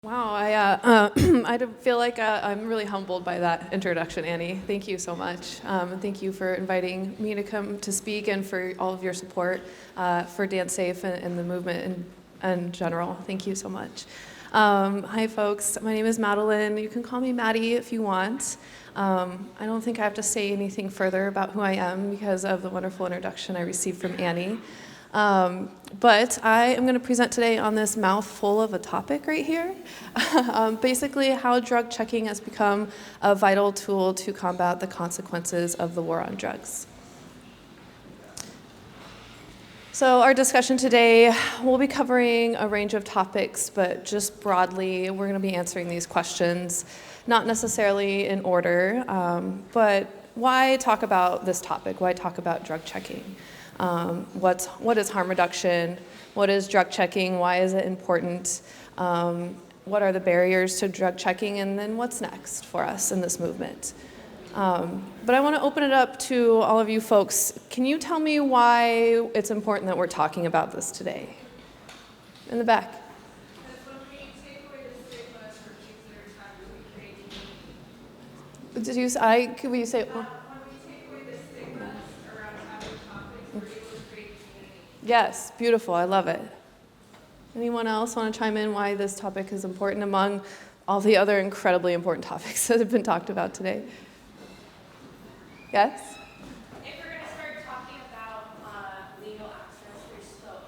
Wow, I feel like I'm really humbled by that introduction, Annie. Thank you so much. Thank you for inviting me to come to speak and for all of your support for DanceSafe and the movement in general. Thank you so much. Hi, folks. My name is Madalyn. You can call me Maddie if you want. I don't think I have to say anything further about who I am because of the wonderful introduction I received from Annie. But I am going to present today on this mouthful of a topic right here. Basically, how drug checking has become a vital tool to combat the consequences of the war on drugs. So our discussion today, we'll be covering a range of topics, but just broadly, we're going to be answering these questions, not necessarily in order, but why talk about this topic? Why talk about drug checking? What is harm reduction? What is drug checking? Why is it important? What are the barriers to drug checking? And then what's next for us in this movement? But I want to open it up to all of you folks. Can you tell me why it's important that we're talking about this today? In the back. Did you say? Could you say? Yes, beautiful. I love it. Anyone else want to chime in why this topic is important among all the other incredibly important topics that have been talked about today? Yes? If we're going to start talking about legal access,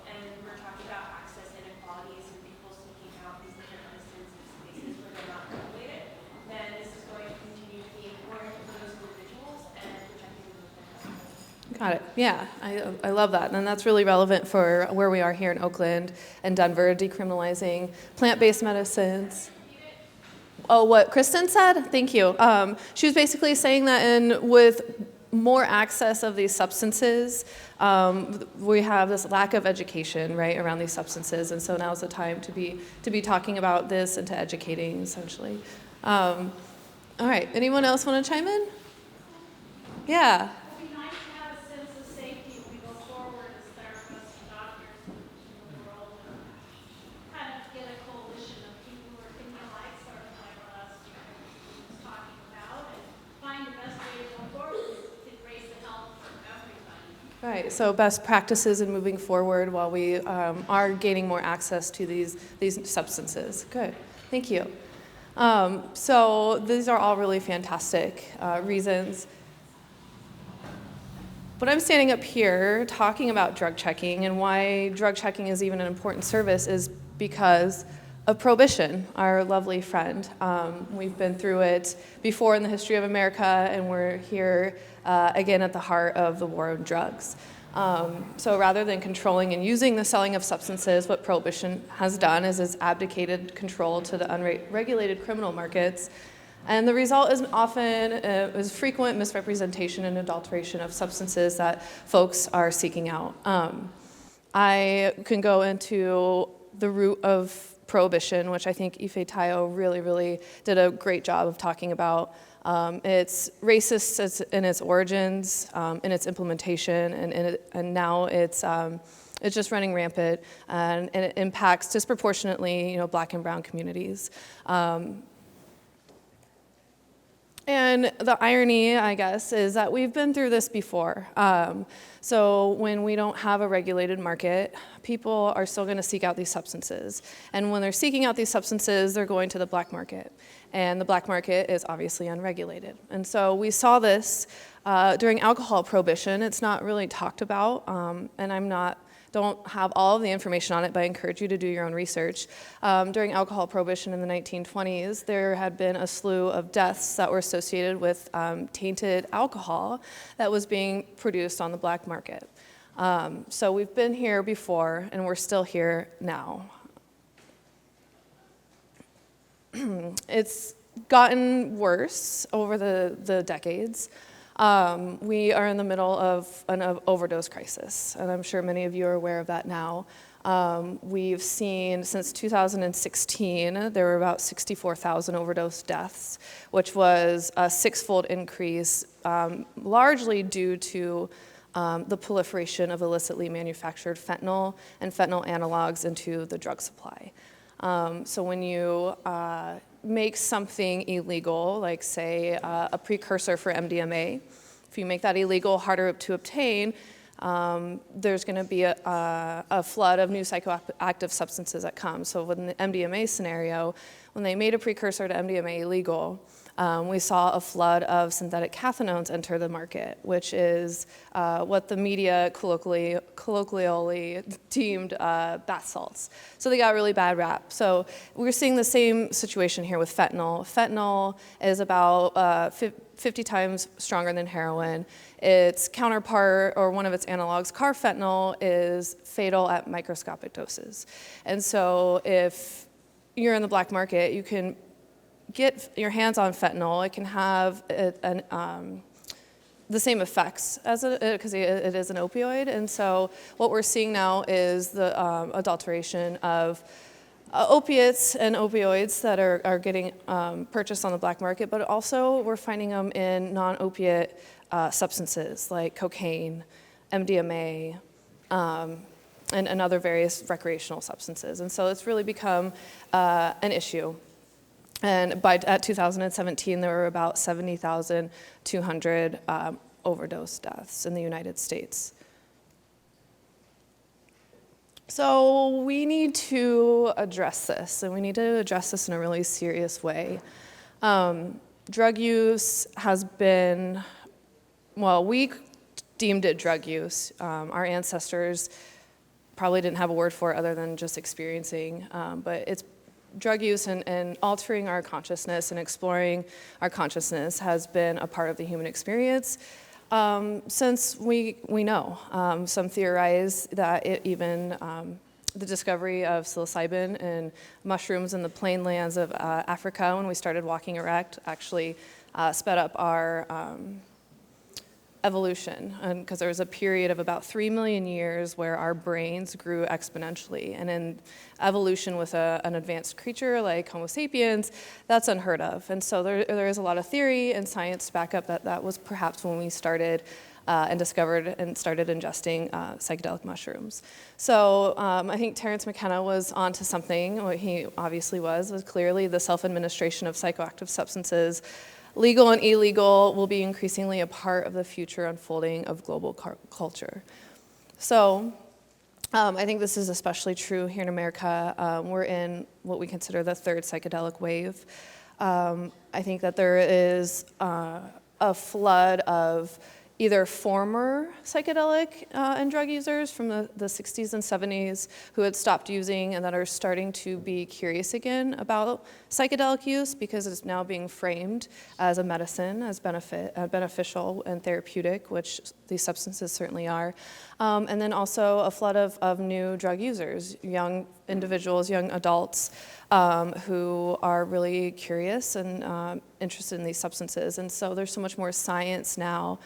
and we're talking about access inequalities and people seeking out these different spaces where they're not regulated, then this is going to continue to be important for those individuals and protecting the movement. Got it. Yeah, I love that. And that's really relevant for where we are here in Oakland and Denver, decriminalizing plant-based medicines. Oh, what Kristen said? Thank you. She was basically saying that with more access of these substances, we have this lack of education, right, around these substances. And so now's the time to be talking about this and to educating, essentially. All right. Anyone else want to chime in? Yeah. Right, so best practices in moving forward while we are gaining more access to these substances. Good, thank you. So these are all really fantastic reasons. But I'm standing up here talking about drug checking, and why drug checking is even an important service is because of prohibition, our lovely friend. We've been through it before in the history of America, and we're here again at the heart of the war on drugs. So rather than controlling and using the selling of substances, what prohibition has done is it's abdicated control to the unregulated criminal markets. And the result is often is frequent misrepresentation and adulteration of substances that folks are seeking out. I can go into the root of prohibition, which I think Ife Tayo really did a great job of talking about. It's racist in its origins, in its implementation, and now it's just running rampant, and it impacts disproportionately, Black and brown communities. And the irony, I guess, is that we've been through this before. So when we don't have a regulated market, people are still going to seek out these substances. And when they're seeking out these substances, they're going to the black market. And the black market is obviously unregulated. And so we saw this during alcohol prohibition. It's not really talked about, and don't have all of the information on it, but I encourage you to do your own research. During alcohol prohibition in the 1920s, there had been a slew of deaths that were associated with tainted alcohol that was being produced on the black market. So we've been here before, and we're still here now. It's gotten worse over the decades. We are in the middle of an overdose crisis, and I'm sure many of you are aware of that now. We've seen since 2016, there were about 64,000 overdose deaths, which was a six-fold increase, largely due to the proliferation of illicitly manufactured fentanyl and fentanyl analogs into the drug supply. So when you make something illegal, like say a precursor for MDMA, if you make that illegal, harder to obtain, there's going to be a flood of new psychoactive substances that come. So in the MDMA scenario, when they made a precursor to MDMA illegal, we saw a flood of synthetic cathinones enter the market, which is what the media colloquially deemed bath salts. So they got a really bad rap. So we're seeing the same situation here with fentanyl. Fentanyl is about 50 times stronger than heroin. Its counterpart, or one of its analogs, carfentanil, is fatal at microscopic doses. And so if you're in the black market, you can get your hands on fentanyl. It can have the same effects as because it is an opioid. And so what we're seeing now is the adulteration of opiates and opioids that are getting purchased on the black market, but also we're finding them in non-opiate substances like cocaine, MDMA, and other various recreational substances. And so it's really become an issue. And at 2017, there were about 70,200 overdose deaths in the United States. So we need to address this, and we need to address this in a really serious way. Drug use has been, well, we deemed it drug use. Our ancestors probably didn't have a word for it other than just experiencing, but it's drug use and altering our consciousness and exploring our consciousness has been a part of the human experience since we know. Some theorize that the discovery of psilocybin and mushrooms in the plain lands of Africa when we started walking erect actually sped up our evolution, because there was a period of about 3 million years where our brains grew exponentially. And in evolution with an advanced creature like Homo sapiens, that's unheard of. And so there is a lot of theory and science to back up that was perhaps when we started and discovered and started ingesting psychedelic mushrooms. So I think Terence McKenna was onto something. What he obviously was clearly the self-administration of psychoactive substances. Legal and illegal will be increasingly a part of the future unfolding of global culture. So I think this is especially true here in America. We're in what we consider the third psychedelic wave. I think that there is a flood of either former psychedelic and drug users from the 60s and 70s who had stopped using and that are starting to be curious again about psychedelic use because it's now being framed as a medicine, as beneficial and therapeutic, which these substances certainly are. And then also a flood of new drug users, young individuals, young adults who are really curious and interested in these substances. And so there's so much more science now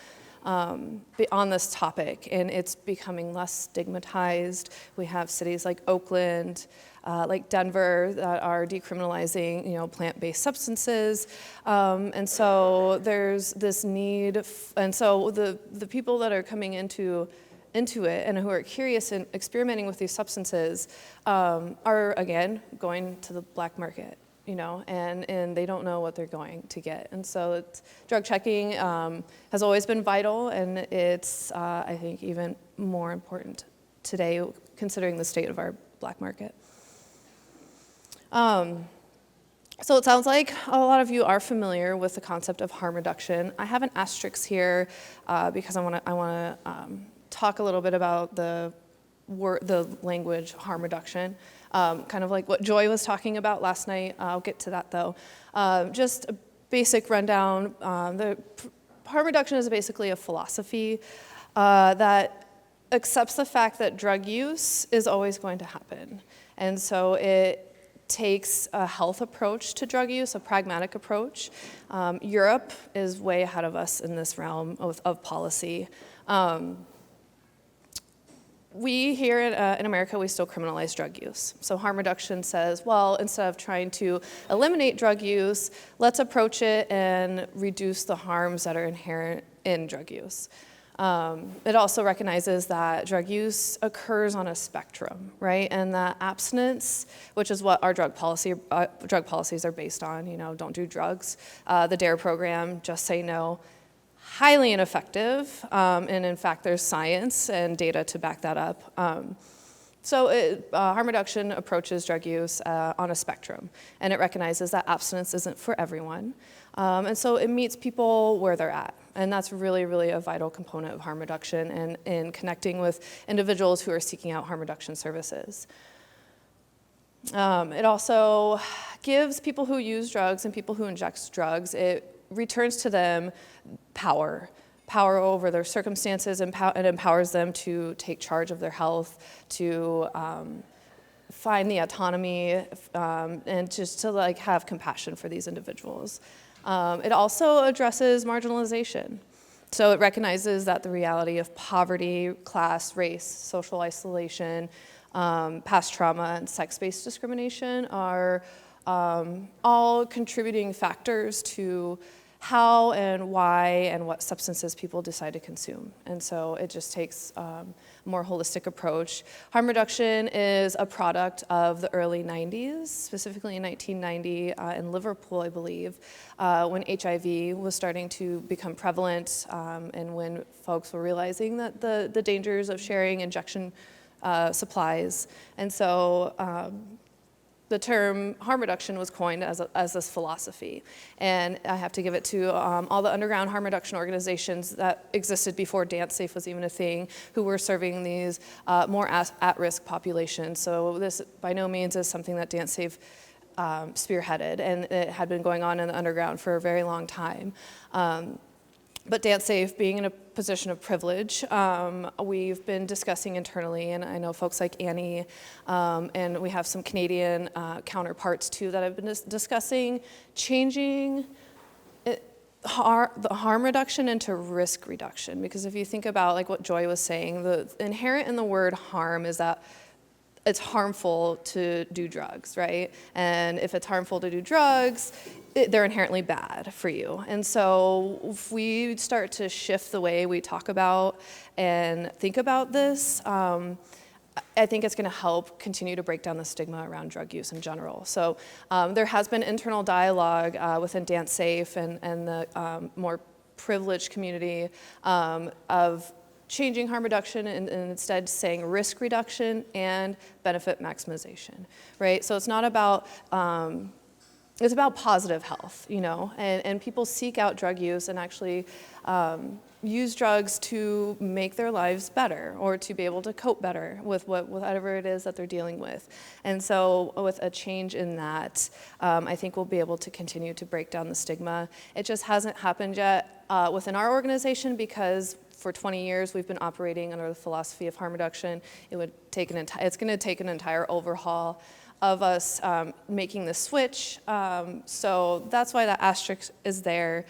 on this topic, and it's becoming less stigmatized. We have cities like Oakland, like Denver, that are decriminalizing, plant-based substances, and so there's this need, and so the people that are coming into it and who are curious and experimenting with these substances are again going to the black market. And they don't know what they're going to get. And so drug checking has always been vital, and it's, I think, even more important today, considering the state of our black market. So it sounds like a lot of you are familiar with the concept of harm reduction. I have an asterisk here because I want to talk a little bit about the language harm reduction. Kind of like what Joy was talking about last night. I'll get to that though. Just a basic rundown. The harm reduction is basically a philosophy that accepts the fact that drug use is always going to happen. And so it takes a health approach to drug use, a pragmatic approach. Europe is way ahead of us in this realm of policy. We here in America, we still criminalize drug use. So harm reduction says, well, instead of trying to eliminate drug use, let's approach it and reduce the harms that are inherent in drug use. It also recognizes that drug use occurs on a spectrum, right? And that abstinence, which is what our drug policies are based on, don't do drugs. The DARE program, just say no, highly ineffective. And in fact, there's science and data to back that up. So harm reduction approaches drug use on a spectrum, and it recognizes that abstinence isn't for everyone. And so it meets people where they're at. And that's really, really a vital component of harm reduction and in connecting with individuals who are seeking out harm reduction services. It also gives people who use drugs and people who inject drugs, it returns to them power over their circumstances, and it empowers them to take charge of their health, to find the autonomy, and just to have compassion for these individuals. It also addresses marginalization. So it recognizes that the reality of poverty, class, race, social isolation, past trauma, and sex-based discrimination are all contributing factors to how and why and what substances people decide to consume. And so it just takes a more holistic approach. Harm reduction is a product of the early 90s, specifically in 1990 in Liverpool, I believe, when HIV was starting to become prevalent and when folks were realizing that the dangers of sharing injection supplies. And so the term harm reduction was coined as this philosophy. And I have to give it to all the underground harm reduction organizations that existed before DanceSafe was even a thing, who were serving these more at-risk populations. So this by no means is something that DanceSafe spearheaded, and it had been going on in the underground for a very long time. But DanceSafe, being in a position of privilege, we've been discussing internally, and I know folks like Annie, and we have some Canadian counterparts too that have been discussing changing the harm reduction into risk reduction. Because if you think about what Joy was saying, the inherent in the word harm is that it's harmful to do drugs, right? And if it's harmful to do drugs, they're inherently bad for you. And so if we start to shift the way we talk about and think about this, I think it's going to help continue to break down the stigma around drug use in general. So there has been internal dialogue within DanceSafe and the more privileged community of changing harm reduction and instead saying risk reduction and benefit maximization, right? So it's not about, it's about positive health, and people seek out drug use and actually use drugs to make their lives better or to be able to cope better with whatever it is that they're dealing with. And so with a change in that, I think we'll be able to continue to break down the stigma. It just hasn't happened yet within our organization because for 20 years, we've been operating under the philosophy of harm reduction. It's going to take an entire overhaul of us making the switch. So that's why that asterisk is there,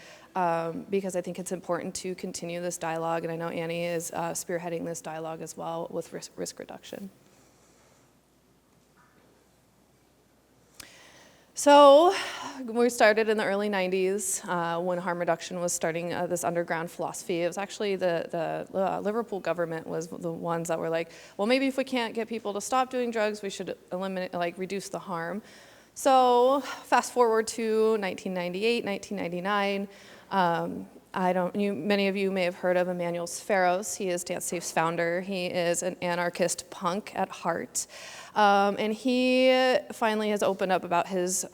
because I think it's important to continue this dialogue. And I know Annie is spearheading this dialogue as well with risk reduction. So we started in the early 90s when harm reduction was starting this underground philosophy. It was actually the Liverpool government was the ones that were like, well, maybe if we can't get people to stop doing drugs, we should reduce the harm. So fast forward to 1998, 1999. Many of you may have heard of Emmanuel Sferos. He is DanceSafe's founder. He is an anarchist punk at heart. And he finally has opened up about his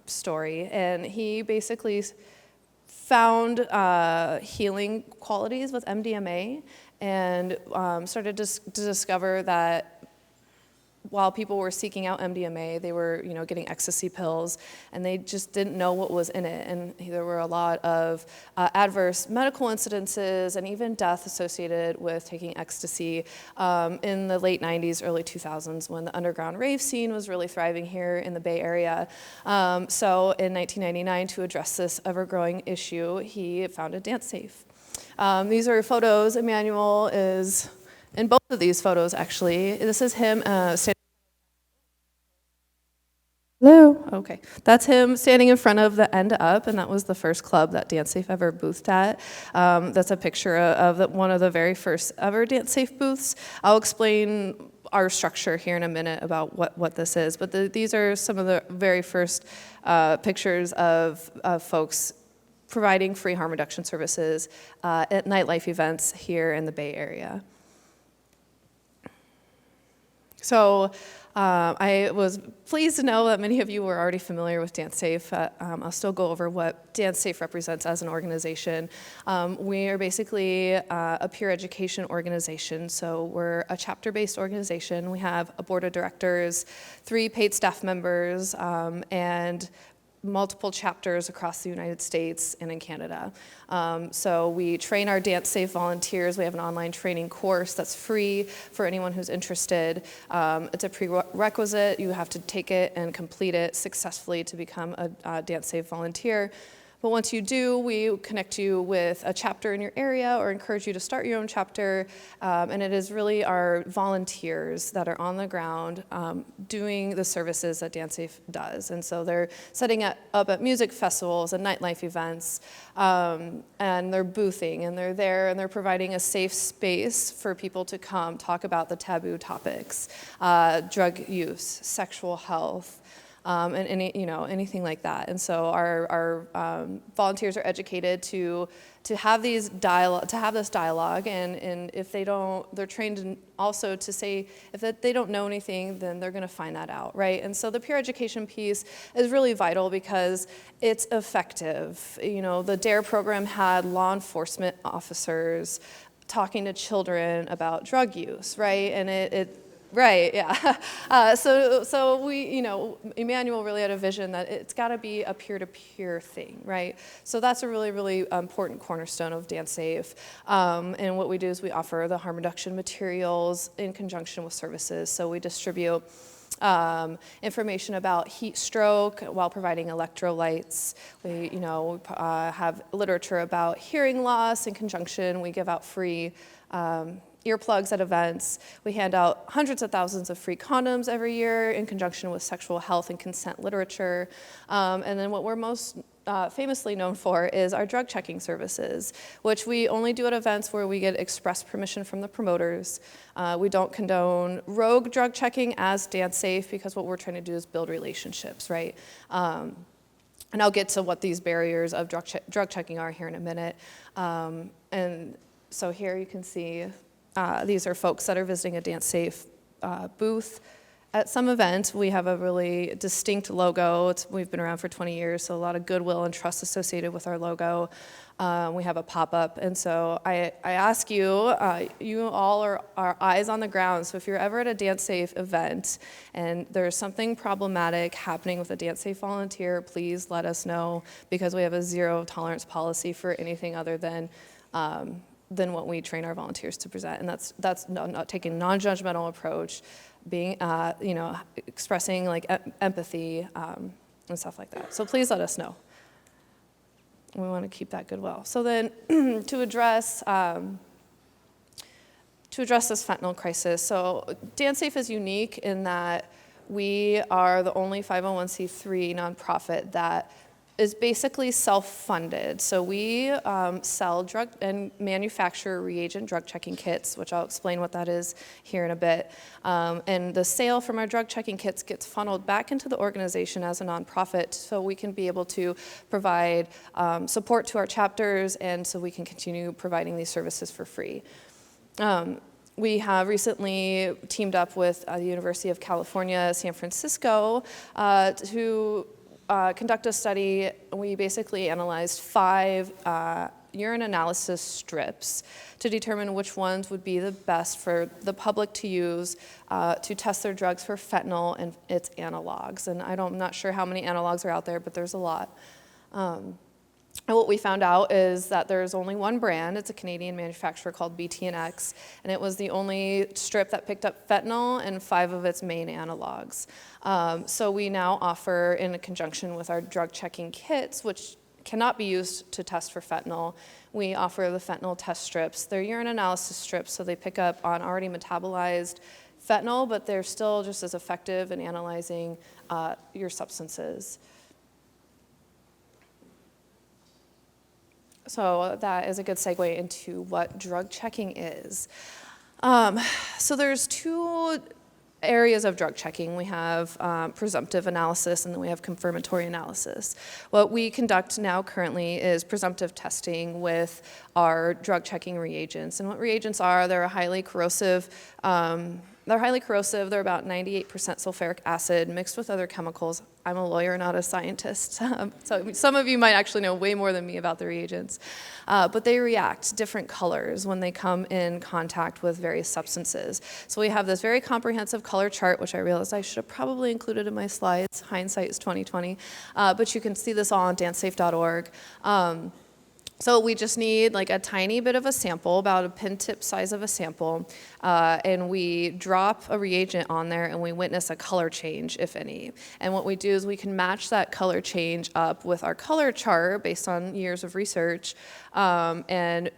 story. And he basically found healing qualities with MDMA and started to discover that while people were seeking out MDMA, they were, getting ecstasy pills, and they just didn't know what was in it. And there were a lot of adverse medical incidences and even death associated with taking ecstasy in the late 90s, early 2000s, when the underground rave scene was really thriving here in the Bay Area. So in 1999, to address this ever-growing issue, he founded DanceSafe. These are photos. Emmanuel is in both of these photos, actually. This is him standing. Hello? Okay. That's him standing in front of the End Up, and that was the first club that DanceSafe ever boothed at. That's a picture of one of the very first ever DanceSafe booths. I'll explain our structure here in a minute about what this is, but these are some of the very first pictures of folks providing free harm reduction services at nightlife events here in the Bay Area. So I was pleased to know that many of you were already familiar with DanceSafe. I'll still go over what DanceSafe represents as an organization. We are basically a peer education organization, so we're a chapter-based organization. We have a board of directors, 3 paid staff members, and multiple chapters across the United States and in Canada. So we train our DanceSafe volunteers. We have an online training course that's free for anyone who's interested. It's a prerequisite. You have to take it and complete it successfully to become a DanceSafe volunteer. But once you do, we connect you with a chapter in your area or encourage you to start your own chapter. And it is really our volunteers that are on the ground doing the services that DanceSafe does. And so they're setting up at music festivals and nightlife events, and they're boothing, and they're there, and they're providing a safe space for people to come talk about the taboo topics, drug use, sexual health, and anything like that. And so our volunteers are educated to have this dialogue, and if they don't, they're trained also to say if they don't know anything, then they're going to find that out, right? And so the peer education piece is really vital because it's effective. The DARE program had law enforcement officers talking to children about drug use, right? And right, yeah. So we, Emmanuel really had a vision that it's got to be a peer-to-peer thing, right? So that's a really, really important cornerstone of DanceSafe. And what we do is we offer the harm reduction materials in conjunction with services. So we distribute information about heat stroke while providing electrolytes. We, have literature about hearing loss in conjunction. We give out free earplugs at events. We hand out hundreds of thousands of free condoms every year in conjunction with sexual health and consent literature. And then what we're most famously known for is our drug checking services, which we only do at events where we get express permission from the promoters. We don't condone rogue drug checking as DanceSafe because what we're trying to do is build relationships, right? And I'll get to what these barriers of drug checking are here in a minute. And so here you can see these are folks that are visiting a DanceSafe booth. At some events, we have a really distinct logo. We've been around for 20 years, so a lot of goodwill and trust associated with our logo. We have a pop-up, and so I ask you, you all are eyes on the ground, so if you're ever at a DanceSafe event and there's something problematic happening with a DanceSafe volunteer, please let us know, because we have a zero tolerance policy for anything other than what we train our volunteers to present, and that's not taking a non-judgmental approach, being expressing like empathy and stuff like that. So please let us know. We want to keep that goodwill. So then, to address this fentanyl crisis, so DanceSafe is unique in that we are the only 501c3 nonprofit that is basically self-funded. So we sell drug and manufacture reagent drug checking kits, which I'll explain what that is here in a bit. And the sale from our drug checking kits gets funneled back into the organization as a nonprofit, so we can be able to provide support to our chapters, and so we can continue providing these services for free. We have recently teamed up with the University of California, San Francisco, to conduct a study. We basically analyzed 5 urine analysis strips to determine which ones would be the best for the public to use to test their drugs for fentanyl and its analogs. And I'm not sure how many analogs are out there, but there's a lot. And what we found out is that there's only one brand. It's a Canadian manufacturer called BT&X, and it was the only strip that picked up fentanyl and 5 of its main analogs. So we now offer, in conjunction with our drug checking kits, which cannot be used to test for fentanyl. We offer the fentanyl test strips. They're urine analysis strips, so they pick up on already metabolized fentanyl, but they're still just as effective in analyzing your substances. So that is a good segue into what drug checking is. So there's two areas of drug checking. We have presumptive analysis, and then we have confirmatory analysis. What we conduct now currently is presumptive testing with our drug checking reagents. And what reagents are, they're highly corrosive. They're about 98% sulfuric acid mixed with other chemicals. I'm a lawyer, not a scientist. So some of you might actually know way more than me about the reagents. But they react different colors when they come in contact with various substances. So we have this very comprehensive color chart, which I realized I should have probably included in my slides. Hindsight is 2020. But you can see this all on dancesafe.org. So we just need like a tiny bit of a sample, about a pin tip size of a sample, and we drop a reagent on there and we witness a color change, if any. And what we do is we can match that color change up with our color chart based on years of research, and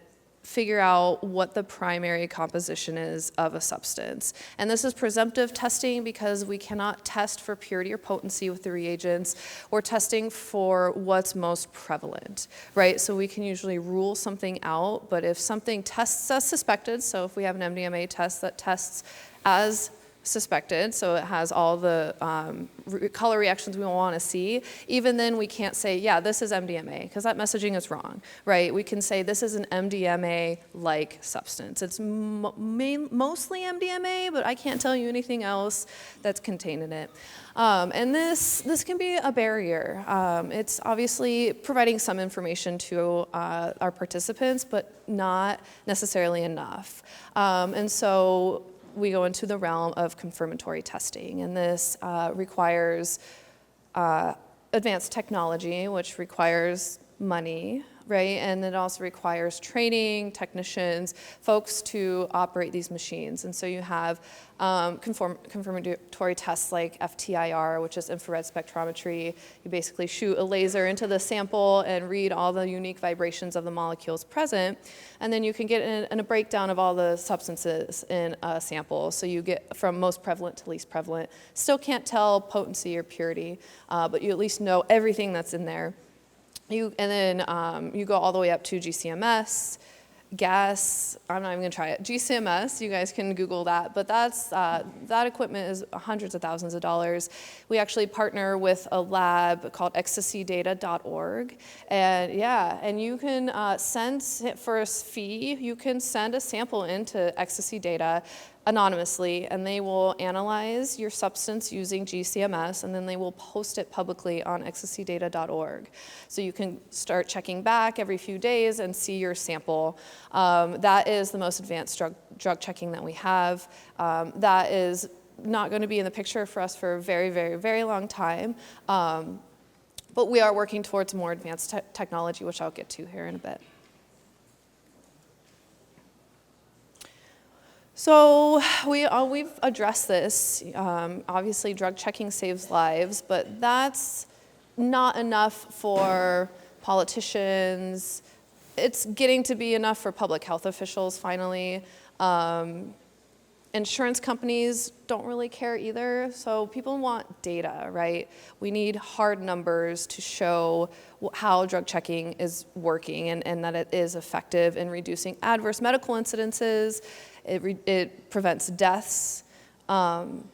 figure out what the primary composition is of a substance. And this is presumptive testing because we cannot test for purity or potency with the reagents. We're testing for what's most prevalent, right? So we can usually rule something out, but if something tests as suspected, so if we have an MDMA test that tests as suspected, so it has all the color reactions we want to see, even then we can't say, yeah, this is MDMA, because that messaging is wrong, right? We can say this is an MDMA-like substance. It's mostly MDMA, but I can't tell you anything else that's contained in it. And this can be a barrier. It's obviously providing some information to our participants, but not necessarily enough. And so we go into the realm of confirmatory testing, and this requires advanced technology, which requires money, right? And it also requires training, technicians, folks to operate these machines. And so you have confirmatory tests like FTIR, which is infrared spectrometry. You basically shoot a laser into the sample and read all the unique vibrations of the molecules present. And then you can get a breakdown of all the substances in a sample. So you get from most prevalent to least prevalent. Still can't tell potency or purity, but you at least know everything that's in there. You go all the way up to GCMS, gas. I'm not even gonna try it. GCMS, you guys can Google that, but that equipment is hundreds of thousands of dollars. We actually partner with a lab called ecstasydata.org, and you can send, for a fee, you can send a sample into Ecstasy Data anonymously, and they will analyze your substance using GCMS, and then they will post it publicly on ecstasydata.org. So you can start checking back every few days and see your sample. That is the most advanced drug checking that we have. That is not going to be in the picture for us for a very, very, very long time. But we are working towards more advanced technology, which I'll get to here in a bit. So we've addressed this. Obviously, drug checking saves lives, but that's not enough for politicians. It's getting to be enough for public health officials, finally. Insurance companies don't really care either, so people want data, right? We need hard numbers to show how drug checking is working and that it is effective in reducing adverse medical incidences. It prevents deaths. And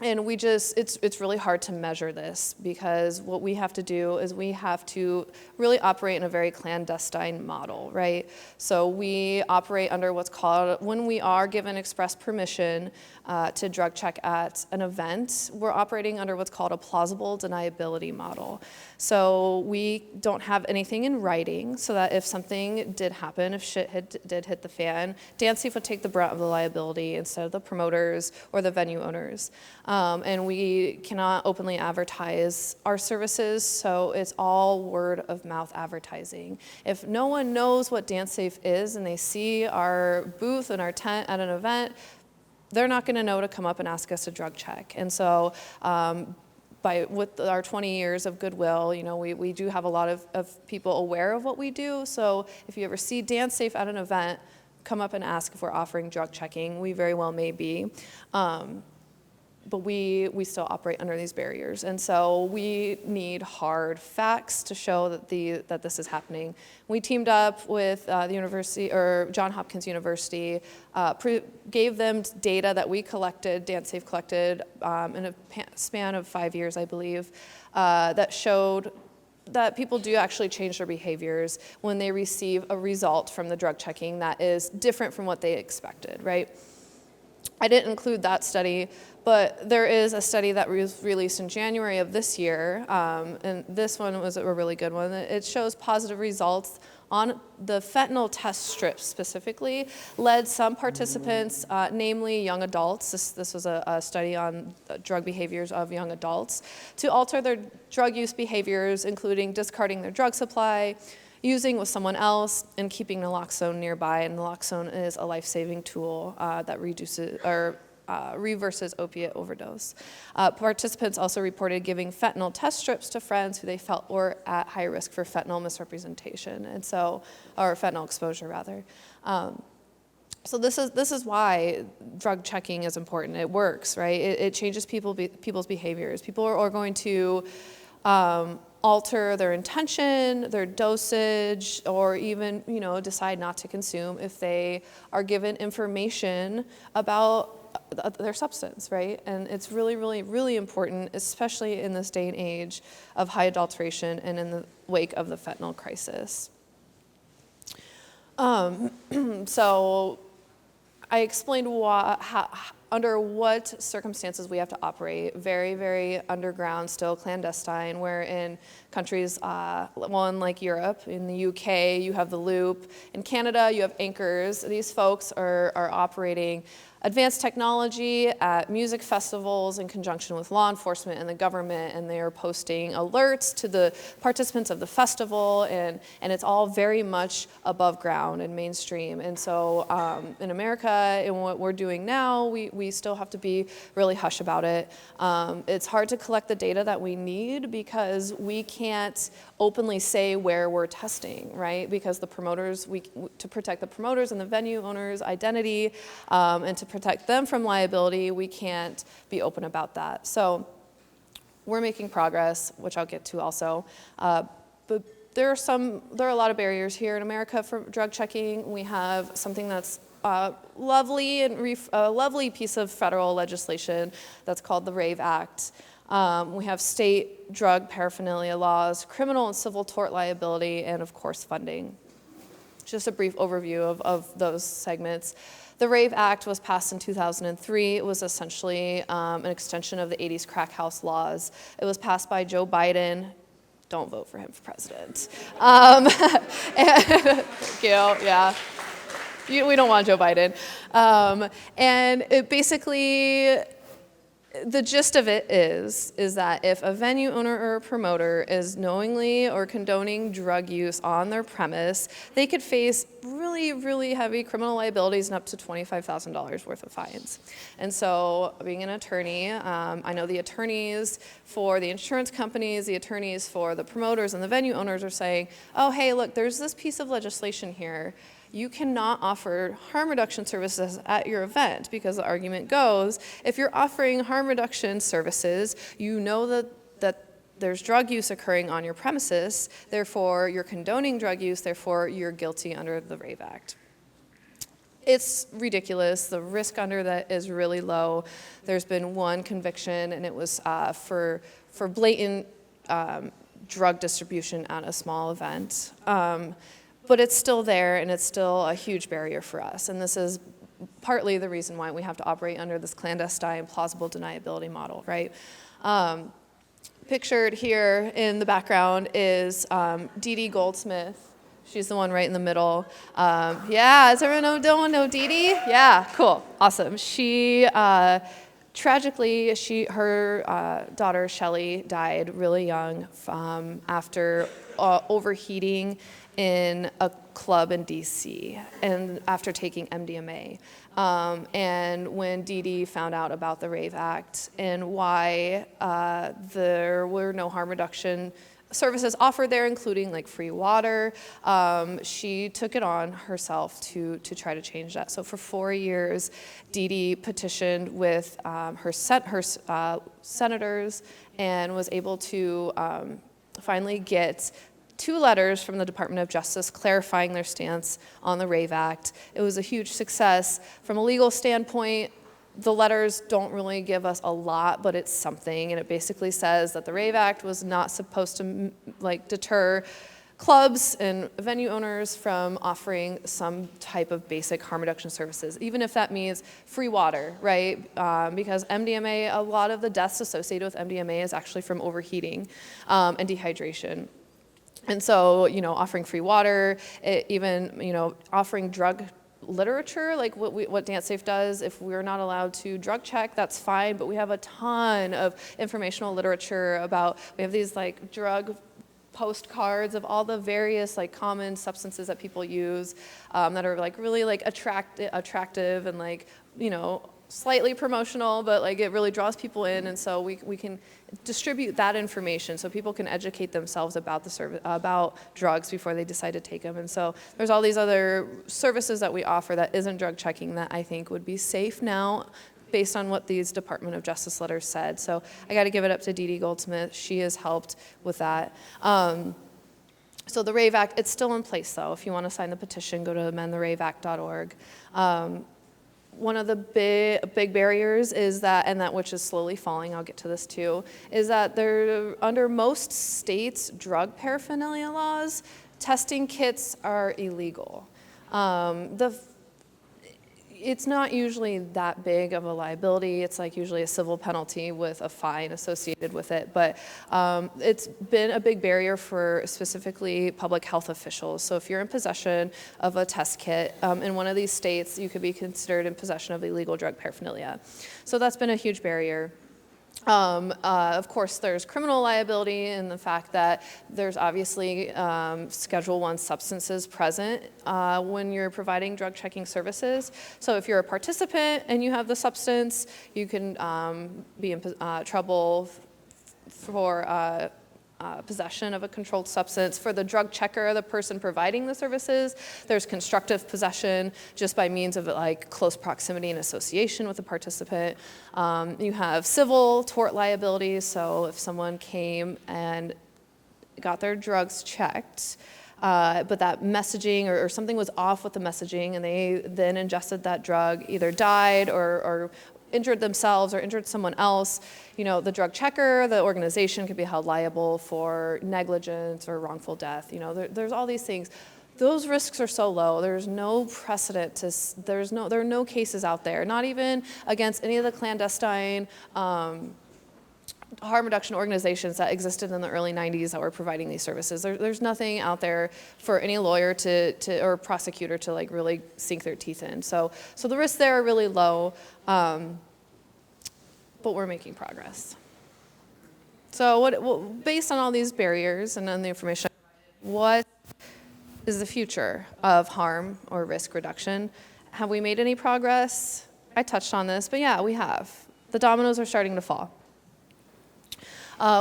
it's really hard to measure this because what we have to do is we have to really operate in a very clandestine model, right? So we operate under what's called, when we are given express permission to drug check at an event, we're operating under what's called a plausible deniability model. So we don't have anything in writing so that if something did happen, if shit did hit the fan, DanceSafe would take the brunt of the liability instead of the promoters or the venue owners. And we cannot openly advertise our services, so it's all word of mouth advertising. If no one knows what DanceSafe is and they see our booth and our tent at an event, they're not going to know to come up and ask us to drug check. And so with our 20 years of goodwill, we do have a lot of people aware of what we do. So if you ever see DanceSafe at an event, come up and ask if we're offering drug checking. We very well may be. But we still operate under these barriers. And so we need hard facts to show that this is happening. We teamed up with the university, or Johns Hopkins University, gave them data that we collected, DanceSafe collected in a span of 5 years, I believe, that showed that people do actually change their behaviors when they receive a result from the drug checking that is different from what they expected, right? I didn't include that study, but there is a study that was released in January of this year, and this one was a really good one. It shows positive results on the fentanyl test strips specifically, led some participants, namely young adults, this was a study on drug behaviors of young adults, to alter their drug use behaviors, including discarding their drug supply, using with someone else, and keeping naloxone nearby. And naloxone is a life-saving tool that reduces or reverses opiate overdose. Participants also reported giving fentanyl test strips to friends who they felt were at high risk for fentanyl misrepresentation, or fentanyl exposure rather. So this is why drug checking is important. It works, right? It changes people's behaviors. People are going to alter their intention, their dosage, or even, decide not to consume if they are given information about their substance, right? And it's really, really, really important, especially in this day and age of high adulteration and in the wake of the fentanyl crisis. So I explained under what circumstances we have to operate. Very, very underground, still clandestine, where in countries, one like Europe, in the UK, you have the Loop. In Canada, you have anchors. These folks are operating advanced technology at music festivals in conjunction with law enforcement and the government, and they are posting alerts to the participants of the festival, and it's all very much above ground and mainstream. And so in America, in what we're doing now, we still have to be really hush about it. It's hard to collect the data that we need because we can't openly say where we're testing, right? Because the promoters, to protect the promoters and the venue owners' identity, and to protect them from liability, we can't be open about that. So we're making progress, which I'll get to also. But there are a lot of barriers here in America for drug checking. We have something that's lovely and a lovely piece of federal legislation that's called the Rave Act. We have state drug paraphernalia laws, criminal and civil tort liability, and of course funding. Just a brief overview of those segments. The Rave Act was passed in 2003. It was essentially an extension of the 80s crack house laws. It was passed by Joe Biden. Don't vote for him for president. Thank you, yeah. We don't want Joe Biden. And it basically, the gist of it is that if a venue owner or a promoter is knowingly or condoning drug use on their premise, they could face really, really heavy criminal liabilities and up to $25,000 worth of fines. And so being an attorney, I know the attorneys for the insurance companies, the attorneys for the promoters and the venue owners are saying, oh, hey, look, there's this piece of legislation here. You cannot offer harm reduction services at your event because the argument goes, if you're offering harm reduction services, you know that there's drug use occurring on your premises, therefore you're condoning drug use, therefore you're guilty under the Rave Act. It's ridiculous. The risk under that is really low. There's been one conviction, and it was for blatant drug distribution at a small event. But it's still there, and it's still a huge barrier for us. And this is partly the reason why we have to operate under this clandestine, plausible deniability model, right? Pictured here in the background is Didi Goldsmith. She's the one right in the middle. Yeah, does everyone know Didi? Yeah, cool, awesome. She Tragically, her daughter Shelley died really young after overheating in a club in DC and after taking MDMA. And when Didi found out about the Rave Act and why there were no harm reduction services offered there, including like free water, she took it on herself to try to change that. So for 4 years, Didi petitioned with her senators and was able to finally get 2 letters from the Department of Justice clarifying their stance on the Rave Act. It was a huge success. From a legal standpoint, the letters don't really give us a lot, but it's something, and it basically says that the Rave Act was not supposed to deter clubs and venue owners from offering some type of basic harm reduction services, even if that means free water, right? Because MDMA, a lot of the deaths associated with MDMA is actually from overheating and dehydration. And so, offering free water, even, offering drug literature, like what DanceSafe does. If we're not allowed to drug check, that's fine, but we have a ton of informational literature about, we have these drug postcards of all the various common substances that people use that are really attractive and slightly promotional, but it really draws people in, and so we can distribute that information so people can educate themselves about about drugs before they decide to take them. And so there's all these other services that we offer that isn't drug checking that I think would be safe now based on what these Department of Justice letters said. So I got to give it up to Didi Goldsmith. She has helped with that. So the Rave Act, it's still in place though. If you want to sign the petition, go to amendtheraveact.org. One of the big barriers is that, and that which is slowly falling, I'll get to this too, is that under most states' drug paraphernalia laws, testing kits are illegal. It's not usually that big of a liability. It's usually a civil penalty with a fine associated with it, but it's been a big barrier for specifically public health officials. So if you're in possession of a test kit in one of these states, you could be considered in possession of illegal drug paraphernalia. So that's been a huge barrier. Of course, there's criminal liability in the fact that there's obviously Schedule I substances present when you're providing drug checking services. So if you're a participant and you have the substance, you can be in trouble for possession of a controlled substance. For the drug checker, the person providing the services, there's constructive possession just by means of close proximity and association with the participant. You have civil tort liability, so if someone came and got their drugs checked, but that messaging or something was off with the messaging and they then ingested that drug, either died or injured themselves or injured someone else, the drug checker, the organization could be held liable for negligence or wrongful death. There's all these things. Those risks are so low. There's no precedent there are no cases out there, not even against any of the clandestine harm reduction organizations that existed in the early 90s that were providing these services. There's nothing out there for any lawyer or prosecutor to really sink their teeth in. So the risks there are really low, but we're making progress. So based on all these barriers and on the information, what is the future of harm or risk reduction? Have we made any progress? I touched on this, but yeah, we have. The dominoes are starting to fall.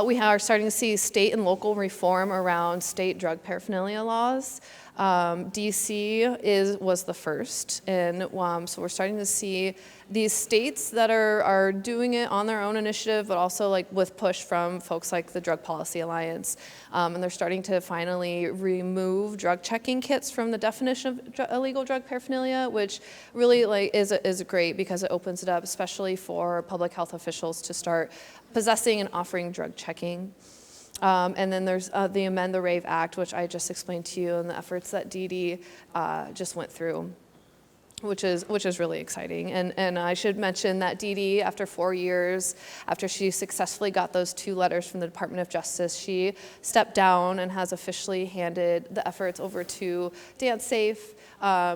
We are starting to see state and local reform around state drug paraphernalia laws. DC was the first, and so we're starting to see these states that are doing it on their own initiative, but also with push from folks like the Drug Policy Alliance, and they're starting to finally remove drug checking kits from the definition of illegal drug paraphernalia, which really is great because it opens it up, especially for public health officials to start possessing and offering drug checking. And then there's the Amend the Rave Act, which I just explained to you, and the efforts that Didi just went through. which is really exciting. And I should mention that Didi, after 4 years, after she successfully got those 2 letters from the Department of Justice, she stepped down and has officially handed the efforts over to DanceSafe.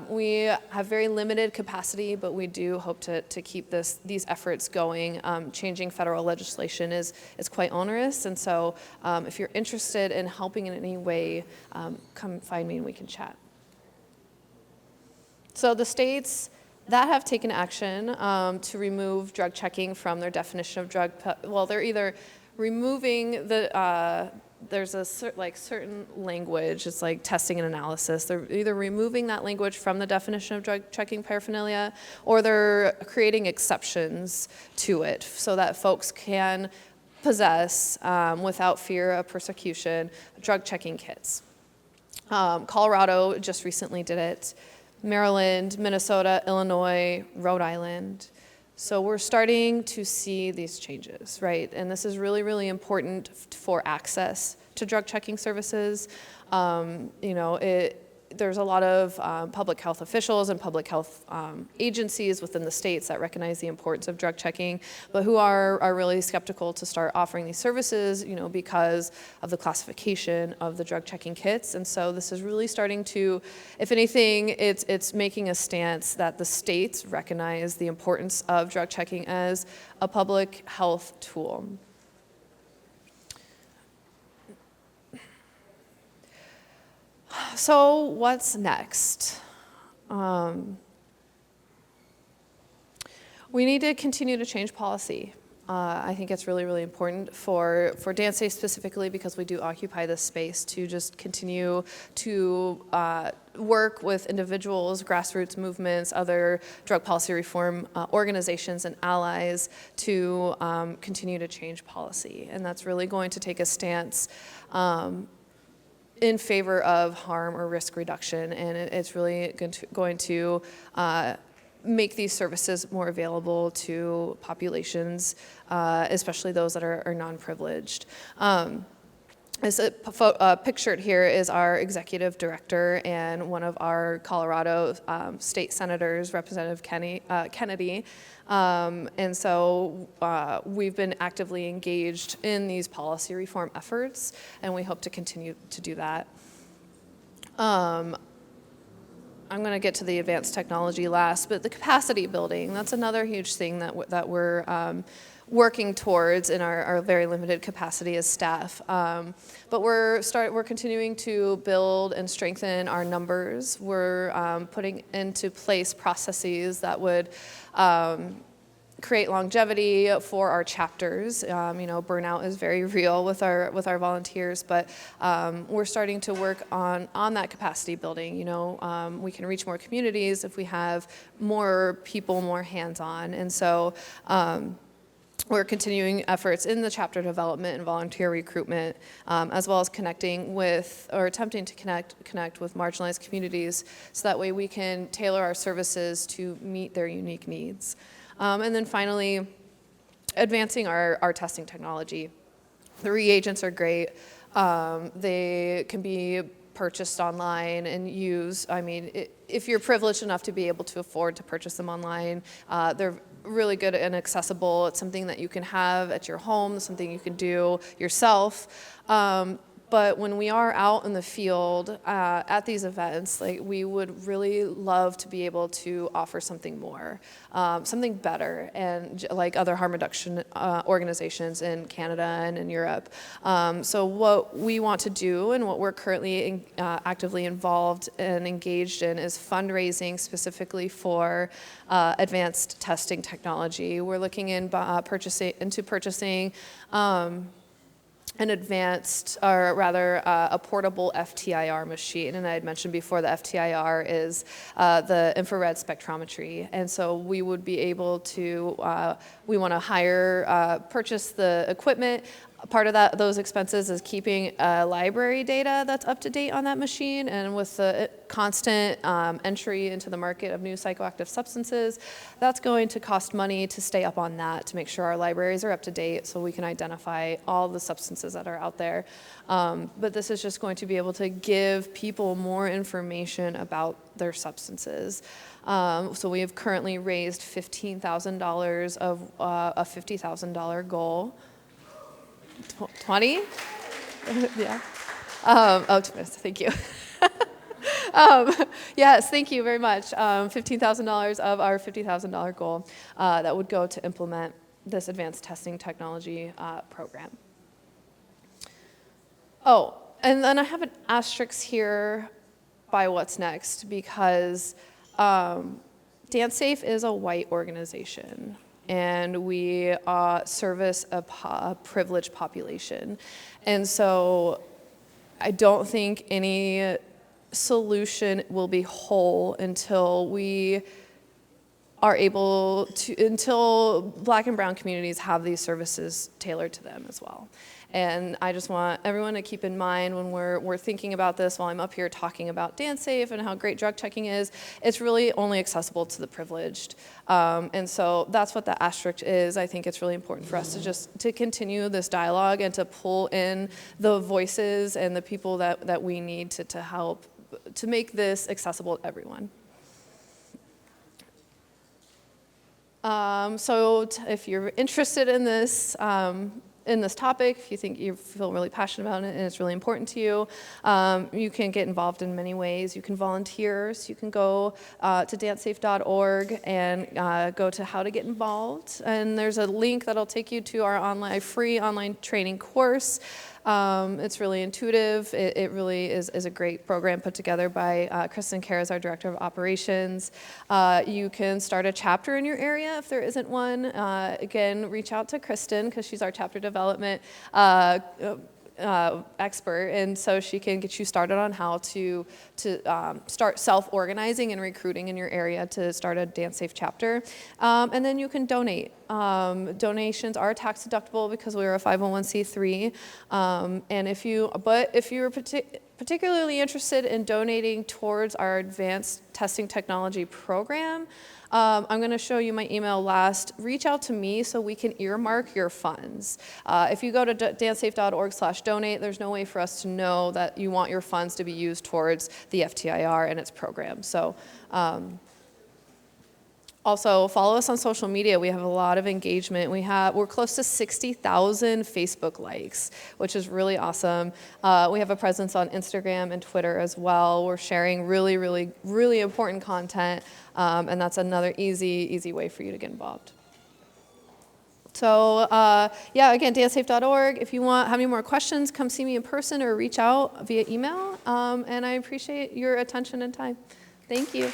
We have very limited capacity, but we do hope to keep these efforts going. Changing federal legislation is quite onerous, and so if you're interested in helping in any way, come find me and we can chat. So the states that have taken action to remove drug checking from their definition of drug, well, they're either removing there's a certain language, it's like testing and analysis. They're either removing that language from the definition of drug checking paraphernalia, or they're creating exceptions to it so that folks can possess, without fear of persecution, drug checking kits. Colorado just recently did it. Maryland, Minnesota, Illinois, Rhode Island. So we're starting to see these changes, right? And this is really, really important for access to drug checking services. There's a lot of public health officials and public health agencies within the states that recognize the importance of drug checking, but who are really skeptical to start offering these services, because of the classification of the drug checking kits. And so this is really starting to, if anything, it's making a stance that the states recognize the importance of drug checking as a public health tool. So what's next? We need to continue to change policy. I think it's really, really important for DanceSafe specifically, because we do occupy this space, to just continue to work with individuals, grassroots movements, other drug policy reform organizations and allies to continue to change policy. And that's really going to take a stance in favor of harm or risk reduction, and it's really going to make these services more available to populations, especially those that are non-privileged. Pictured here is our executive director and one of our Colorado state senators, Representative Kennedy. And so we've been actively engaged in these policy reform efforts, and we hope to continue to do that. I'm going to get to the advanced technology last, but the capacity building, that's another huge thing that we're working towards in our very limited capacity as staff. But we're continuing to build and strengthen our numbers. We're putting into place processes that would create longevity for our chapters. Burnout is very real with our volunteers, but we're starting to work on that capacity building. We can reach more communities if we have more people, more hands-on, and so we're continuing efforts in the chapter development and volunteer recruitment, as well as connecting with, or attempting to connect with marginalized communities, so that way we can tailor our services to meet their unique needs. And then finally, advancing our testing technology. The reagents are great. They can be purchased online and used. If you're privileged enough to be able to afford to purchase them online, they're really good and accessible. It's something that you can have at your home, something you can do yourself. But when we are out in the field at these events, we would really love to be able to offer something more, something better, and like other harm reduction organizations in Canada and in Europe. So what we want to do, and what we're currently actively involved and engaged in, is fundraising specifically for advanced testing technology. We're looking into purchasing an advanced, or rather a portable FTIR machine. And I had mentioned before, the FTIR is the infrared spectrometry. And so we would be able to, we want to purchase the equipment, Part of those expenses is keeping library data that's up to date on that machine, and with the constant entry into the market of new psychoactive substances, that's going to cost money to stay up on that, to make sure our libraries are up to date so we can identify all the substances that are out there. But this is just going to be able to give people more information about their substances. So we have currently raised $15,000 of a $50,000 goal. 20? Yeah. Thank you. Yes, thank you very much. $15,000 of our $50,000 goal that would go to implement this advanced testing technology program. Oh, and then I have an asterisk here by what's next, because DanceSafe is a white organization, and we service a privileged population. And so I don't think any solution will be whole until we are able to, until Black and brown communities have these services tailored to them as well. And I just want everyone to keep in mind when we're thinking about this, while I'm up here talking about DanceSafe and how great drug checking is, it's really only accessible to the privileged. And so that's what the asterisk is. I think it's really important for us to continue this dialogue and to pull in the voices and the people that we need to help to make this accessible to everyone. If you're interested in this topic, if you think you feel really passionate about it and it's really important to you, you can get involved in many ways. You can volunteer, so you can go to dancesafe.org and go to how to get involved. And there's a link that'll take you to our free online training course. It's really intuitive. It really is a great program put together by Kristen Kerr as our Director of Operations. You can start a chapter in your area if there isn't one. Again, reach out to Kristen because she's our chapter development expert, and so she can get you started on how to start self-organizing and recruiting in your area to start a DanceSafe chapter. And then you can donate. Donations are tax deductible because we're a 501c3. And if you're particularly interested in donating towards our advanced testing technology program, I'm going to show you my email last. Reach out to me so we can earmark your funds. If you go to dancesafe.org/donate, there's no way for us to know that you want your funds to be used towards the FTIR and its program. So also follow us on social media. We have a lot of engagement. We're close to 60,000 Facebook likes, which is really awesome. We have a presence on Instagram and Twitter as well. We're sharing really, really, really important content, and that's another easy way for you to get involved. So again, dancesafe.org. If you have any more questions, come see me in person or reach out via email. And I appreciate your attention and time. Thank you.